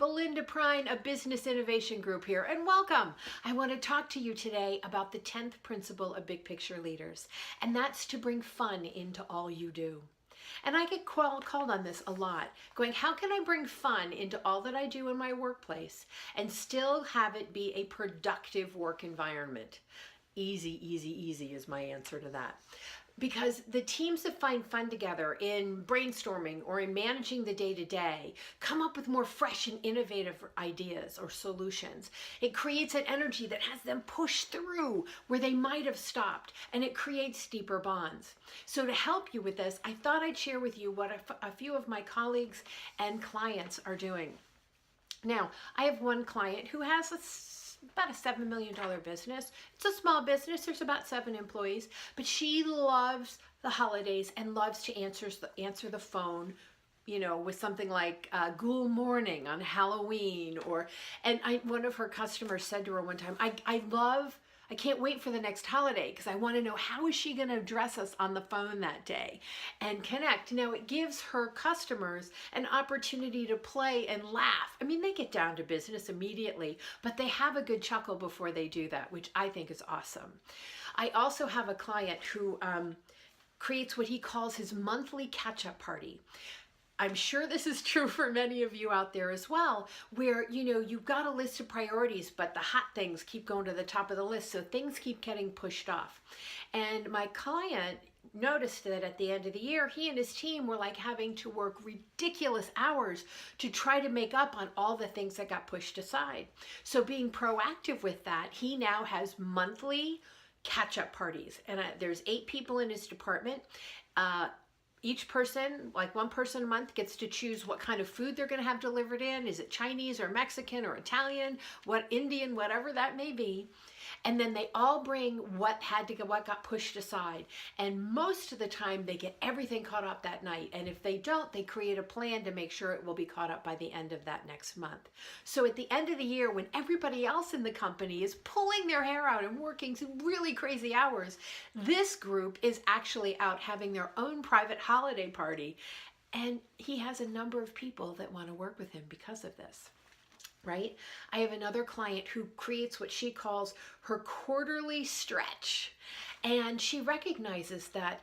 Belinda Prine of Business Innovation Group here, and welcome. I want to talk to you today about the 10th principle of Big Picture Leaders, and that's to bring fun into all you do. And I get called on this a lot, going, how can I bring fun into all that I do in my workplace and still have it be a productive work environment? Easy, easy, easy is my answer to that. Because the teams that find fun together in brainstorming or in managing the day-to-day come up with more fresh and innovative ideas or solutions. It creates an energy that has them push through where they might have stopped, and it creates deeper bonds. So to help you with this, I thought I'd share with you what a few of my colleagues and clients are doing. Now, I have one client who has about a $7 million business. It's a small business, there's about 7 employees, but she loves the holidays and loves to answer the phone, you know, with something like Ghoul Morning on Halloween, and one of her customers said to her one time, I can't wait for the next holiday because I want to know how is she going to address us on the phone that day and connect. Now it gives her customers an opportunity to play and laugh. I mean, they get down to business immediately, but they have a good chuckle before they do that, which I think is awesome. I also have a client who creates what he calls his monthly catch-up party. I'm sure this is true for many of you out there as well, where, you know, you've got a list of priorities, but the hot things keep going to the top of the list, so things keep getting pushed off. And my client noticed that at the end of the year, he and his team were like having to work ridiculous hours to try to make up on all the things that got pushed aside. So being proactive with that, he now has monthly catch-up parties. And there's 8 people in his department. Each person, like one person a month, gets to choose what kind of food they're going to have delivered in. Is it Chinese or Mexican or Italian, Indian, whatever that may be. And then they all bring what got pushed aside. And most of the time they get everything caught up that night. And if they don't, they create a plan to make sure it will be caught up by the end of that next month. So at the end of the year, when everybody else in the company is pulling their hair out and working some really crazy hours, this group is actually out having their own private holiday party. And he has a number of people that want to work with him because of this. Right? I have another client who creates what she calls her quarterly stretch. And she recognizes that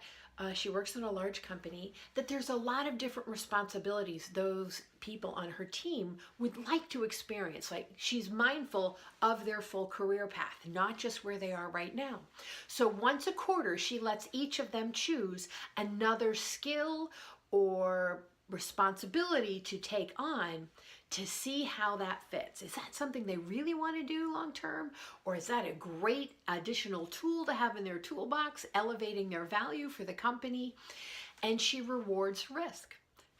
she works in a large company, that there's a lot of different responsibilities those people on her team would like to experience. Like, she's mindful of their full career path, not just where they are right now. So once a quarter, she lets each of them choose another skill or responsibility to take on to see how that fits. Is that something they really want to do long term? Or is that a great additional tool to have in their toolbox, elevating their value for the company? And she rewards risk.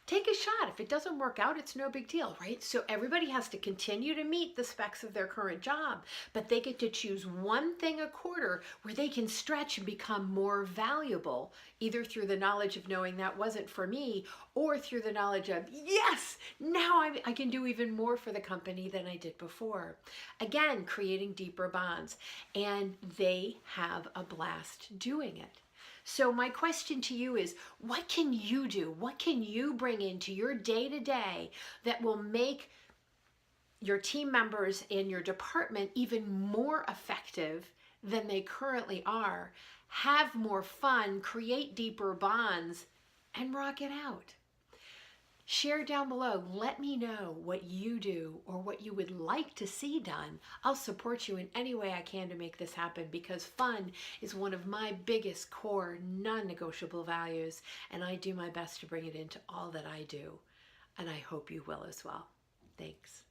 Take a shot. If it doesn't work out, it's no big deal, right? So everybody has to continue to meet the specs of their current job, but they get to choose one thing a quarter where they can stretch and become more valuable, either through the knowledge of knowing that wasn't for me, or through the knowledge of, yes, now I can do even more for the company than I did before. Again, creating deeper bonds, and they have a blast doing it. So my question to you is, what can you do? What can you bring into your day-to-day that will make your team members in your department even more effective than they currently are, have more fun, create deeper bonds, and rock it out? Share down below. Let me know what you do or what you would like to see done. I'll support you in any way I can to make this happen, because fun is one of my biggest core non-negotiable values, and I do my best to bring it into all that I do. And I hope you will as well. Thanks.